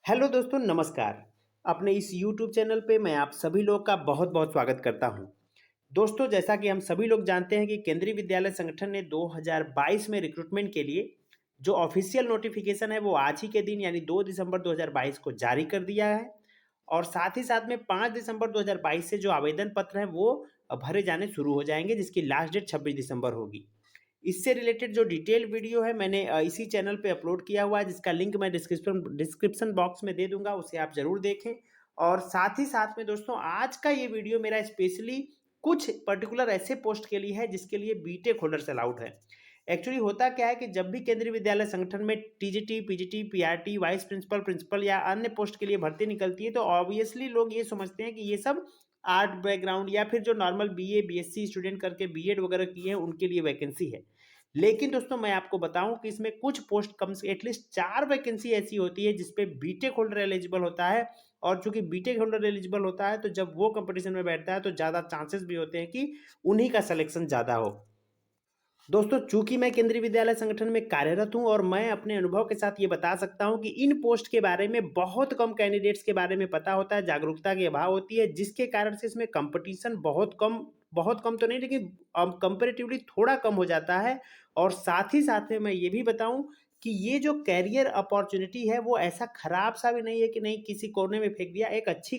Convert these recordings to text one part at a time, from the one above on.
Hello दोस्तों, नमस्कार। अपने इस यूट्यूब चैनल पे मैं आप सभी लोग का बहुत बहुत स्वागत करता हूं। दोस्तों, जैसा कि हम सभी लोग जानते हैं कि केंद्रीय विद्यालय संगठन ने 2022 में रिक्रूटमेंट के लिए जो ऑफिशियल नोटिफिकेशन है वो आज ही के दिन यानी 2 दिसंबर 2022 को जारी कर दिया है। और साथ ही साथ में 5 दिसंबर 2022 से जो आवेदन पत्र हैं वो भरे जाने शुरू हो जाएंगे, जिसकी लास्ट डेट 26 दिसंबर होगी। इससे रिलेटेड जो डिटेल वीडियो है मैंने इसी चैनल पे अपलोड किया हुआ है, जिसका लिंक मैं डिस्क्रिप्शन बॉक्स में दे दूंगा, उसे आप जरूर देखें। और साथ ही साथ में दोस्तों, आज का ये वीडियो मेरा स्पेशली कुछ पर्टिकुलर ऐसे पोस्ट के लिए है जिसके लिए बीटेक होल्डर्स अलाउड है। एक्चुअली होता क्या है कि जब भी केंद्रीय विद्यालय संगठन में TGT, PGT, PRT, vice principal, principal या अन्य पोस्ट के लिए भर्ती निकलती है तो ऑब्वियसली लोग ये समझते हैं कि ये सब आर्ट बैकग्राउंड या फिर जो नॉर्मल बीए बीएससी स्टूडेंट करके बीएड वगैरह किए हैं उनके लिए वैकेंसी है। लेकिन दोस्तों, मैं आपको बताऊं कि इसमें कुछ पोस्ट कम से एटलीस्ट 4 वैकेंसी ऐसी होती है जिसपे बीटेक होल्डर एलिजिबल होता है। और चूंकि बीटेक होल्डर एलिजिबल होता है तो जब वो कंपटीशन में बैठता है तो ज़्यादा चांसेस भी होते हैं कि उन्हीं का सिलेक्शन ज़्यादा हो। दोस्तों, चूंकि मैं केंद्रीय विद्यालय संगठन में कार्यरत हूं और मैं अपने अनुभव के साथ ये बता सकता हूं कि इन पोस्ट के बारे में बहुत कम कैंडिडेट्स के बारे में पता होता है, जागरूकता की अभाव होती है, जिसके कारण से इसमें कंपटीशन बहुत कम तो नहीं, लेकिन कंपेरेटिवली थोड़ा कम हो जाता है। और साथ ही साथ में मैं ये भी बताऊं कि ये जो कैरियर अपॉर्चुनिटी है वो ऐसा खराब सा भी नहीं है कि नहीं किसी कोने में फेंक दिया। एक अच्छे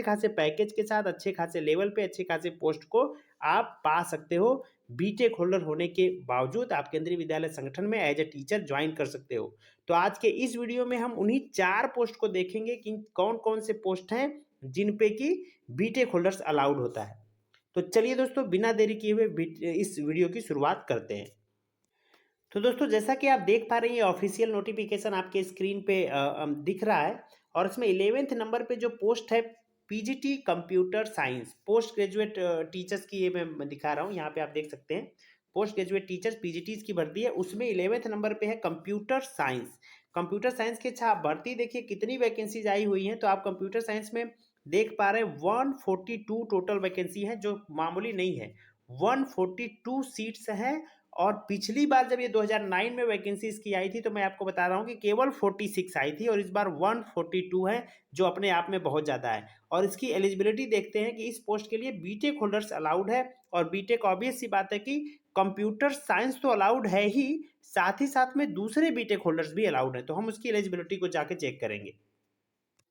खासे पैकेज के साथ, अच्छे खासे लेवल पे, अच्छे खासे पोस्ट को आप पा सकते हो। बीटेक होल्डर होने के बावजूद आप केंद्रीय विद्यालय संगठन में एज ए टीचर ज्वाइन कर सकते हो। तो आज के इस वीडियो में हम उन्हीं 4 पोस्ट को देखेंगे कि कौन कौन से पोस्ट हैं जिन पे कि बीटेक होल्डर्स अलाउड होता है। तो चलिए दोस्तों, बिना देरी किए हुए इस वीडियो की शुरुआत करते हैं। तो दोस्तों, जैसा कि आप देख पा रहे हैं, ऑफिशियल नोटिफिकेशन आपके स्क्रीन पे दिख रहा है। और इसमें 11th नंबर पे जो पोस्ट है, PGT computer science post graduate teachers की, ये मैं दिखा रहा हूँ, यहाँ पे आप देख सकते हैं। पोस्ट ग्रेजुएट टीचर्स पीजीटी की भर्ती है, उसमें 11th नंबर पे है कंप्यूटर साइंस। कंप्यूटर साइंस की अच्छा आप भर्ती देखिए कितनी वैकेंसीज आई हुई हैं। तो आप कंप्यूटर साइंस में देख पा रहे हैं 142 टोटल वैकेंसी है, जो मामूली नहीं है। 142 सीट्स हैं। और पिछली बार जब ये 2009 में वैकेंसी इसकी आई थी तो मैं आपको बता रहा हूँ कि केवल 46 आई थी, और इस बार 142 है, जो अपने आप में बहुत ज़्यादा है। और इसकी एलिजिबिलिटी देखते हैं कि इस पोस्ट के लिए बीटेक होल्डर्स अलाउड है। और बीटेक ऑब्वियस सी बात है कि कंप्यूटर साइंस तो अलाउड है ही, साथ में दूसरे बीटेक होल्डर्स भी अलाउड है। तो हम उसकी एलिजिबिलिटी को जाके चेक करेंगे।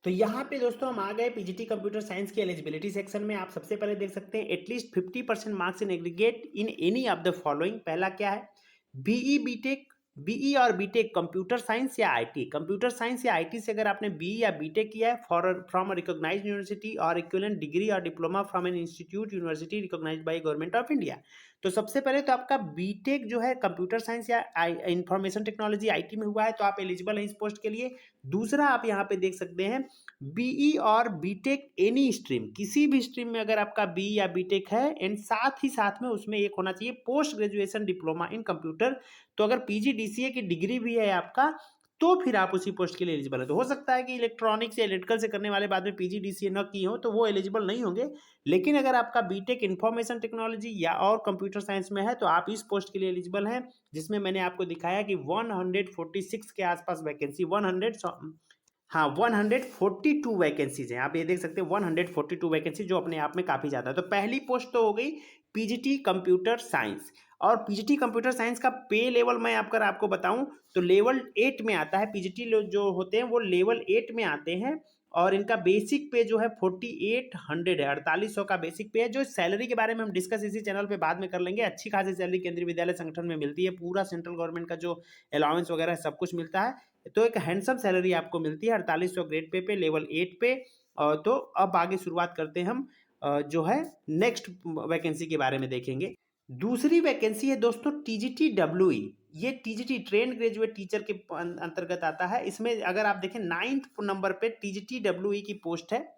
तो यहाँ पे दोस्तों हम आ गए पीजीटी कंप्यूटर साइंस की एलिजिबिलिटी सेक्शन में। आप सबसे पहले देख सकते हैं at least 50% marks in aggregate in any of the following. पहला क्या है? बीई बीटेक, बीई और बीटेक कंप्यूटर साइंस या आईटी। कंप्यूटर साइंस या आईटी से अगर आपने बीई या बीटेक किया है फ्रॉम अ रिकॉग्नाइज्ड यूनिवर्सिटी और इक्विवेलेंट डिग्री और diploma from an institute university recognised by government of India. तो सबसे पहले तो आपका बीटेक जो है कंप्यूटर साइंस या इंफॉर्मेशन टेक्नोलॉजी आईटी में हुआ है तो आप एलिजिबल हैं इस पोस्ट के लिए। दूसरा, आप यहाँ पे देख सकते हैं बीई और बीटेक एनी स्ट्रीम, किसी भी स्ट्रीम में अगर आपका बीई या बीटेक है, एंड साथ ही साथ में उसमें एक होना चाहिए post graduation diploma in computer. तो अगर पीजीडीसीए की डिग्री भी है आपका तो फिर आप उसी पोस्ट के लिए एलिजिबल है। तो हो सकता है कि इलेक्ट्रॉनिक्स या इलेक्ट्रिकल से करने वाले बाद में पीजीडीसीए न की हो तो वो एलिजिबल नहीं होंगे। लेकिन अगर आपका बीटेक इंफॉर्मेशन टेक्नोलॉजी या और कंप्यूटर साइंस में है तो आप इस पोस्ट के लिए एलिजिबल हैं, जिसमें मैंने आपको दिखाया कि 146 के आसपास वैकेंसी, 142 वैकेंसीज हैं। आप ये देख सकते हैं 142 वैकेंसी, जो अपने आप में काफ़ी ज़्यादा है। तो पहली पोस्ट तो हो गई पीजीटी कंप्यूटर साइंस। और पीजीटी कंप्यूटर साइंस का पे लेवल मैं आपको बताऊं तो लेवल 8 में आता है। पीजीटी जो होते हैं वो लेवल 8 में आते हैं। और इनका बेसिक पे जो है 4800 है, 4800 का बेसिक पे है। जो सैलरी के बारे में हम डिस्कस इसी चैनल पे बाद में कर लेंगे। अच्छी खासी सैलरी केंद्रीय विद्यालय संगठन में मिलती है, पूरा सेंट्रल गवर्नमेंट का जो अलाउंस वगैरह है सब कुछ मिलता है। तो एक हैंडसम सैलरी आपको मिलती है 4800 ग्रेड पे लेवल 8 पे। तो अब आगे शुरुआत करते हैं हम, जो है नेक्स्ट वैकेंसी के बारे में देखेंगे। दूसरी वैकेंसी है दोस्तों टीजीटी डब्ल्यूई। ये टीजीटी ट्रेन ग्रेजुएट टीचर के अंतर्गत आता है। इसमें अगर आप देखें 9th नंबर पे टीजीटी डब्ल्यूई की पोस्ट है।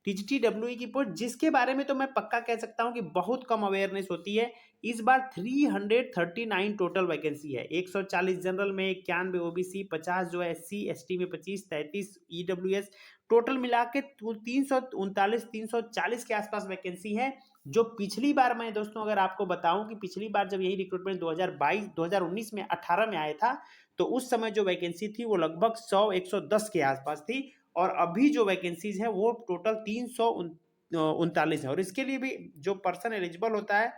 टीजीटी डब्ल्यूई की पोस्ट, जिसके बारे में तो मैं पक्का कह सकता हूं कि बहुत कम अवेयरनेस होती है। इस बार 339 टोटल वैकेंसी है। 140 जनरल में, 91 ओबीसी, 50 जो है एससी एसटी में, 25 33 ईडब्ल्यूएस, टोटल मिला के 339 340 के आसपास वैकेंसी है। जो पिछली बार, मैं दोस्तों अगर आपको बताऊं कि पिछली बार जब यही रिक्रूटमेंट 2022 2019 में 18 में आया था तो उस समय जो वैकेंसी थी वो लगभग 100-110 के आसपास थी, और अभी जो वैकेंसीज है वो टोटल 339 है। और इसके लिए भी जो पर्सन एलिजिबल होता है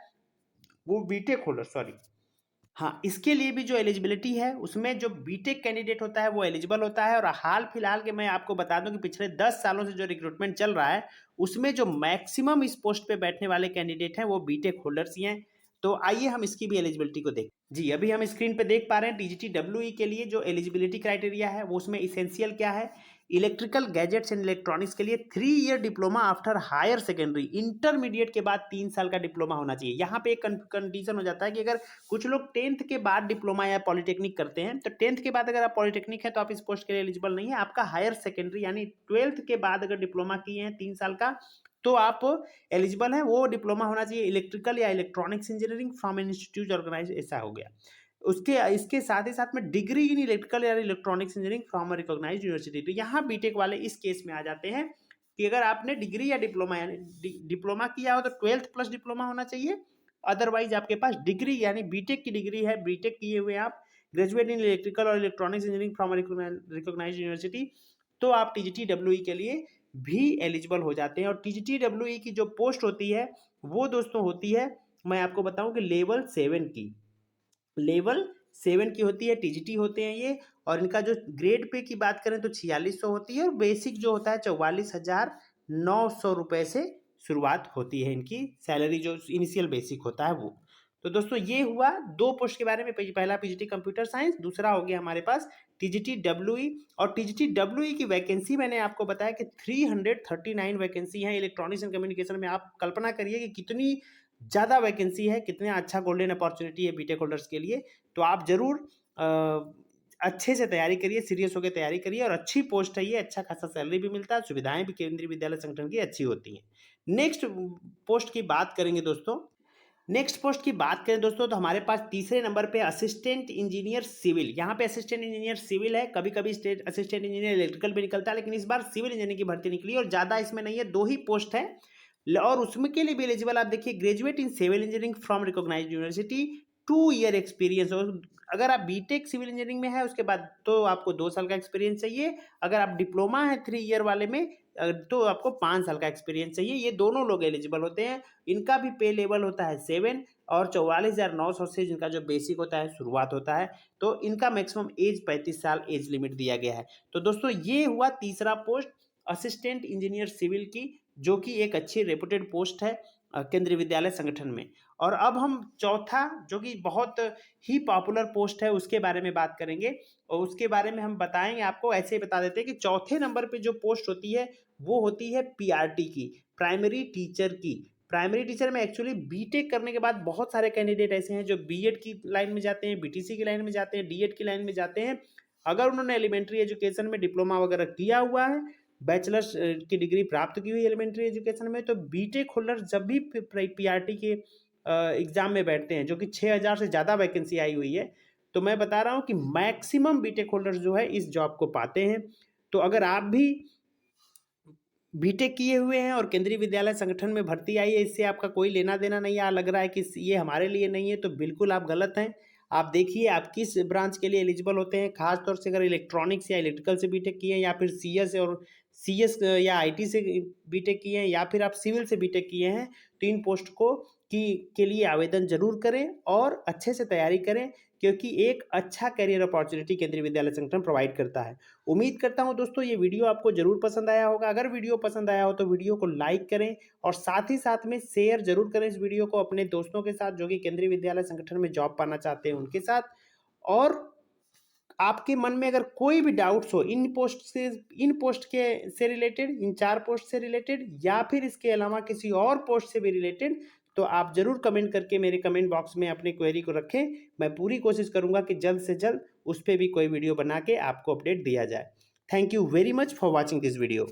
वो बीटेक होल्डर, सॉरी, हाँ, इसके लिए भी जो एलिजिबिलिटी है उसमें जो बीटेक कैंडिडेट होता है वो एलिजिबल होता है। और हाल फिलहाल के मैं आपको बता दूं कि पिछले 10 सालों से जो रिक्रूटमेंट चल रहा है उसमें जो मैक्सिमम इस पोस्ट पे बैठने वाले कैंडिडेट हैं वो बीटेक होल्डर्स ही हैं। तो आइए हम इसकी भी एलिजिबिलिटी को देखें। जी, अभी हम स्क्रीन पे देख पा रहे हैं टीजीटी डब्ल्यूई के लिए जो एलिजिबिलिटी क्राइटेरिया है वो, उसमें इसेंशियल क्या है, इलेक्ट्रिकल गैजेट्स एंड इलेक्ट्रॉनिक्स के लिए 3 year diploma after higher secondary, intermediate के बाद 3 साल का डिप्लोमा होना चाहिए। यहाँ पे एक कंडीशन हो जाता है कि अगर कुछ लोग 10th के बाद डिप्लोमा या पॉलिटेक्निक करते हैं, तो 10th के बाद अगर आप पॉलिटेक्निक है तो आप इस पोस्ट के लिए एलिजिबल नहीं है। आपका हायर सेकेंडरी यानी 12th के बाद अगर डिप्लोमा किए हैं 3 साल का तो आप एलिजिबल हैं। वो डिप्लोमा होना चाहिए इलेक्ट्रिकल या electronics engineering from an institute organise, ऐसा हो गया। उसके इसके साथ ही साथ में डिग्री इन इलेक्ट्रिकल या electronics engineering from recognised university. तो यहाँ बीटेक वाले इस केस में आ जाते हैं कि अगर आपने डिग्री या डिप्लोमा यानी डिप्लोमा किया हो तो 12th प्लस डिप्लोमा होना चाहिए। अदरवाइज आपके पास डिग्री यानी बीटेक की डिग्री है, बीटेक किए हुए आप, ग्रेजुएट इन इलेक्ट्रिकल और electronics engineering from recognised university, तो आप टीजीटी डब्ल्यूई के लिए भी एलिजिबल हो जाते हैं। और टीजीटी डब्ल्यूई की जो पोस्ट होती है वो दोस्तों होती है, मैं आपको बताऊं कि लेवल 7 की होती है, टीजीटी होते हैं ये। और इनका जो ग्रेड पे की बात करें तो 4600 होती है, और बेसिक जो होता है 44,900 रुपये से शुरुआत होती है इनकी सैलरी, जो इनिशियल बेसिक होता है वो। तो दोस्तों ये हुआ 2 पोस्ट के बारे में, पहला पीजीटी कंप्यूटर साइंस, दूसरा हो गया हमारे पास टीजीटी डब्ल्यूई। और टीजीटी डब्ल्यूई की वैकेंसी मैंने आपको बताया कि 339 वैकेंसी है इलेक्ट्रॉनिक्स एंड कम्युनिकेशन में। आप कल्पना करिए कि कितनी ज़्यादा वैकेंसी है, कितना अच्छा गोल्डन अपॉर्चुनिटी है बीटेक होल्डर्स के लिए। तो आप ज़रूर अच्छे से तैयारी करिए, सीरियस होकर तैयारी करिए, और अच्छी पोस्ट है ये, अच्छा खासा सैलरी भी मिलता है, सुविधाएं भी केंद्रीय विद्यालय संगठन की अच्छी होती हैं। नेक्स्ट पोस्ट की बात करेंगे दोस्तों, तो हमारे पास तीसरे नंबर पे असिस्टेंट इंजीनियर सिविल। यहाँ पे असिस्टेंट इंजीनियर सिविल है, कभी कभी स्टेट असिस्टेंट इंजीनियर इलेक्ट्रिकल भी निकलता है, लेकिन इस बार सिविल इंजीनियर की भर्ती निकली और ज़्यादा इसमें नहीं है, 2 ही पोस्ट है। और उसमें के लिए भी एलिजिबल आप देखिए, graduate in civil engineering from recognised university, 2 year experience. और अगर आप बीटेक सिविल इंजीनियरिंग में है उसके बाद तो आपको 2 साल का एक्सपीरियंस चाहिए। अगर आप डिप्लोमा है 3 ईयर वाले में तो आपको 5 साल का एक्सपीरियंस चाहिए। ये दोनों लोग एलिजिबल होते हैं। इनका भी पे लेवल होता है 7, और 44,900 से जिनका जो बेसिक होता है शुरुआत होता है। तो इनका मैक्सिमम एज 35 साल एज लिमिट दिया गया है। तो दोस्तों ये हुआ तीसरा पोस्ट असिस्टेंट इंजीनियर सिविल की, जो कि एक अच्छी रेपुटेड पोस्ट है केंद्रीय विद्यालय संगठन में। और अब हम चौथा, जो कि बहुत ही पॉपुलर पोस्ट है, उसके बारे में बात करेंगे। और उसके बारे में हम बताएंगे आपको, ऐसे ही बता देते हैं कि चौथे नंबर पे जो पोस्ट होती है वो होती है पीआरटी की, प्राइमरी टीचर की। प्राइमरी टीचर में एक्चुअली बीटेक करने के बाद बहुत सारे कैंडिडेट ऐसे हैं जो बीएड की लाइन में जाते हैं, बीटीसी की लाइन में जाते हैं, डीएड की लाइन में जाते हैं। अगर उन्होंने एलिमेंट्री एजुकेशन में डिप्लोमा वगैरह किया हुआ है, बैचलर्स की डिग्री प्राप्त की हुई एलिमेंट्री एजुकेशन में, तो बीटेक होल्डर जब भी पीआरटी के एग्जाम में बैठते हैं, जो कि 6,000 से ज़्यादा वैकेंसी आई हुई है, तो मैं बता रहा हूँ कि मैक्सिमम बीटेक होल्डर्स जो है इस जॉब को पाते हैं। तो अगर आप भी बीटेक किए हुए हैं और केंद्रीय विद्यालय संगठन में भर्ती आई है, इससे आपका कोई लेना देना नहीं है, लग रहा है कि ये हमारे लिए नहीं है, तो बिल्कुल आप गलत हैं। आप देखिए आप किस ब्रांच के लिए एलिजिबल होते हैं, खासतौर से अगर इलेक्ट्रॉनिक्स या इलेक्ट्रिकल से बीटेक किए हैं, या फिर सीएस या आईटी से बीटेक किए हैं, या फिर आप सिविल से बीटेक किए हैं, तो इन पोस्ट के लिए आवेदन जरूर करें और अच्छे से तैयारी करें, क्योंकि एक अच्छा करियर अपॉर्चुनिटी केंद्रीय विद्यालय संगठन प्रोवाइड करता है। उम्मीद करता हूं दोस्तों ये वीडियो आपको जरूर पसंद आया होगा। अगर वीडियो पसंद आया हो तो वीडियो को लाइक करें, और साथ ही साथ में शेयर जरूर करें इस वीडियो को अपने दोस्तों के साथ जो कि केंद्रीय विद्यालय संगठन में जॉब पाना चाहते हैं उनके साथ। और आपके मन में अगर कोई भी डाउट्स हो इन पोस्ट से रिलेटेड, इन 4 पोस्ट से रिलेटेड, या फिर इसके अलावा किसी और पोस्ट से भी रिलेटेड, तो आप जरूर कमेंट करके मेरे कमेंट बॉक्स में अपनी क्वेरी को रखें। मैं पूरी कोशिश करूंगा कि जल्द से जल्द उस पर भी कोई वीडियो बना के आपको अपडेट दिया जाए। Thank you very much for watching this video.